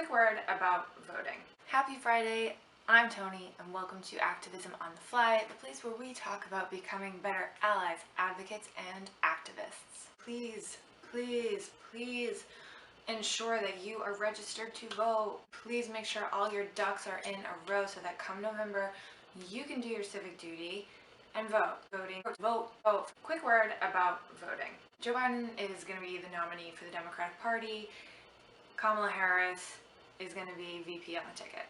quick word about voting. Happy Friday, I'm Tony, and welcome to Activism on the Fly, the place where we talk about becoming better allies, advocates, and activists. Please, please, please ensure that you are registered to vote. Please make sure all your ducks are in a row so that come November, you can do your civic duty and vote. Voting, vote, vote. Quick word about voting. Joe Biden is going to be the nominee for the Democratic Party. Kamala Harris is going to be VP on the ticket.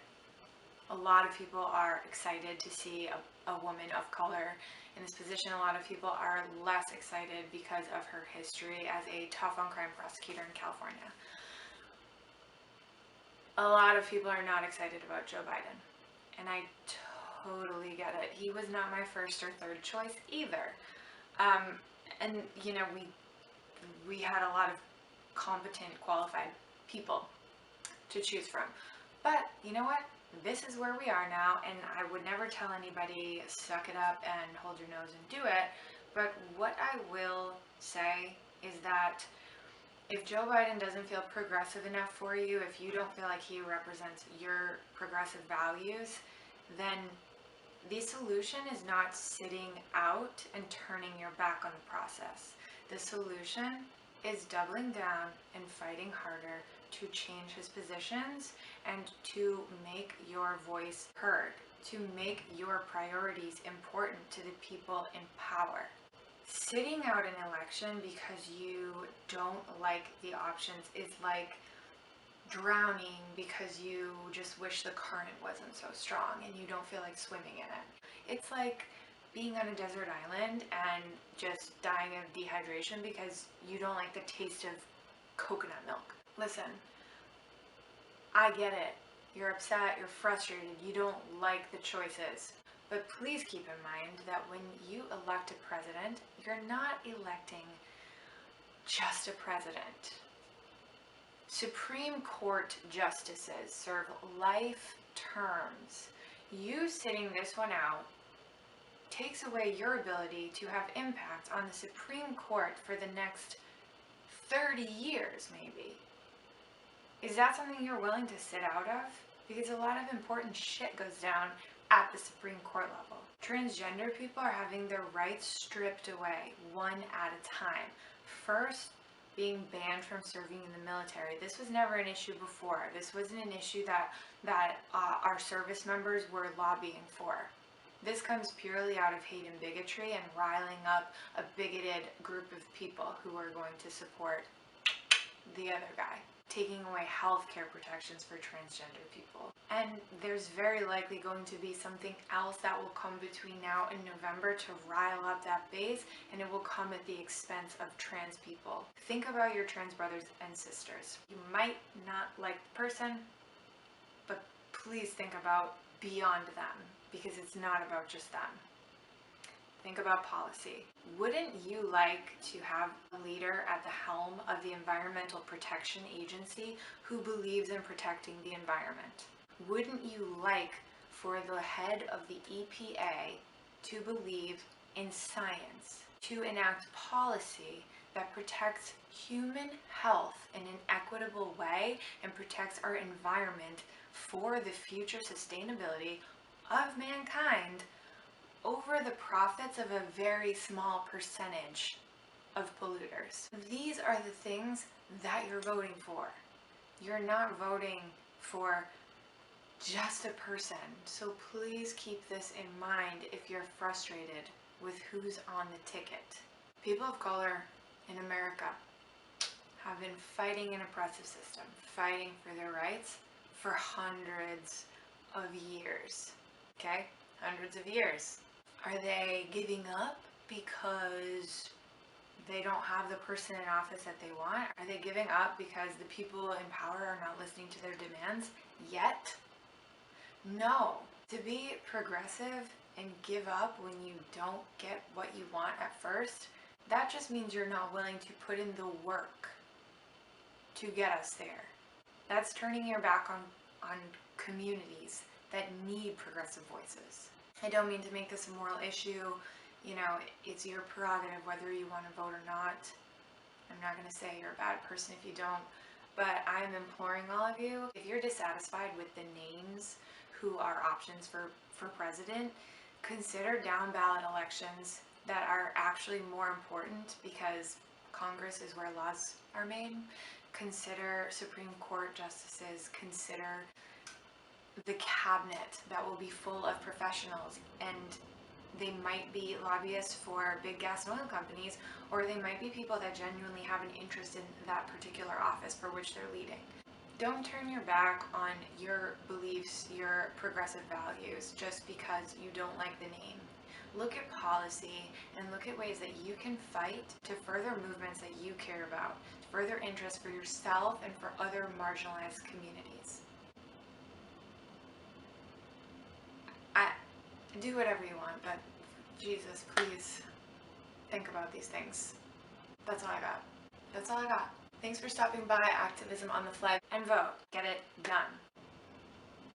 A lot of people are excited to see a woman of color in this position. A lot of people are less excited because of her history as a tough-on-crime prosecutor in California. A lot of people are not excited about Joe Biden, and I totally get it. He was not my first or third choice either. And you know, we had a lot of competent, qualified people to choose from. But you know what? This is where we are now, and I would never tell anybody suck it up and hold your nose and do it. But what I will say is that if Joe Biden doesn't feel progressive enough for you, if you don't feel like he represents your progressive values, then the solution is not sitting out and turning your back on the process. The solution is doubling down and fighting harder to change his positions and to make your voice heard, to make your priorities important to the people in power. Sitting out an election because you don't like the options is like drowning because you just wish the current wasn't so strong and you don't feel like swimming in it. It's like being on a desert island and just dying of dehydration because you don't like the taste of coconut milk. Listen, I get it. You're upset, you're frustrated, you don't like the choices. But please keep in mind that when you elect a president, you're not electing just a president. Supreme Court justices serve life terms. You sitting this one out takes away your ability to have impact on the Supreme Court for the next 30 years, maybe. Is that something you're willing to sit out of? Because a lot of important shit goes down at the Supreme Court level. Transgender people are having their rights stripped away, one at a time. First, being banned from serving in the military. This was never an issue before. This wasn't an issue that our service members were lobbying for. This comes purely out of hate and bigotry and riling up a bigoted group of people who are going to support the other guy, taking away health care protections for transgender people. And there's very likely going to be something else that will come between now and November to rile up that base, and it will come at the expense of trans people. Think about your trans brothers and sisters. You might not like the person, but please think about beyond them, because it's not about just them. Think about policy. Wouldn't you like to have a leader at the helm of the Environmental Protection Agency who believes in protecting the environment? Wouldn't you like for the head of the EPA to believe in science, to enact policy that protects human health in an equitable way and protects our environment for the future sustainability of mankind over the profits of a very small percentage of polluters? These are the things that you're voting for. You're not voting for just a person. So please keep this in mind if you're frustrated with who's on the ticket. People of color in America have been fighting an oppressive system, fighting for their rights for hundreds of years. Okay? Hundreds of years. Are they giving up because they don't have the person in office that they want? Are they giving up because the people in power are not listening to their demands yet? No. To be progressive and give up when you don't get what you want at first, that just means you're not willing to put in the work to get us there. That's turning your back on communities that need progressive voices. I don't mean to make this a moral issue. You know, it's your prerogative whether you want to vote or not. I'm not going to say you're a bad person if you don't. but I'm imploring all of you, if you're dissatisfied with the names who are options for president, consider down ballot elections that are actually more important because Congress is where laws are made. Consider Supreme Court justices, consider the cabinet that will be full of professionals, and they might be lobbyists for big gas and oil companies, or they might be people that genuinely have an interest in that particular office for which they're leading. Don't turn your back on your beliefs, your progressive values, just because you don't like the name. Look at policy and look at ways that you can fight to further movements that you care about, to further interest for yourself and for other marginalized communities. Do whatever you want, but Jesus, please think about these things. That's all I got. That's all I got. Thanks for stopping by Activism on the Fly, and vote. Get it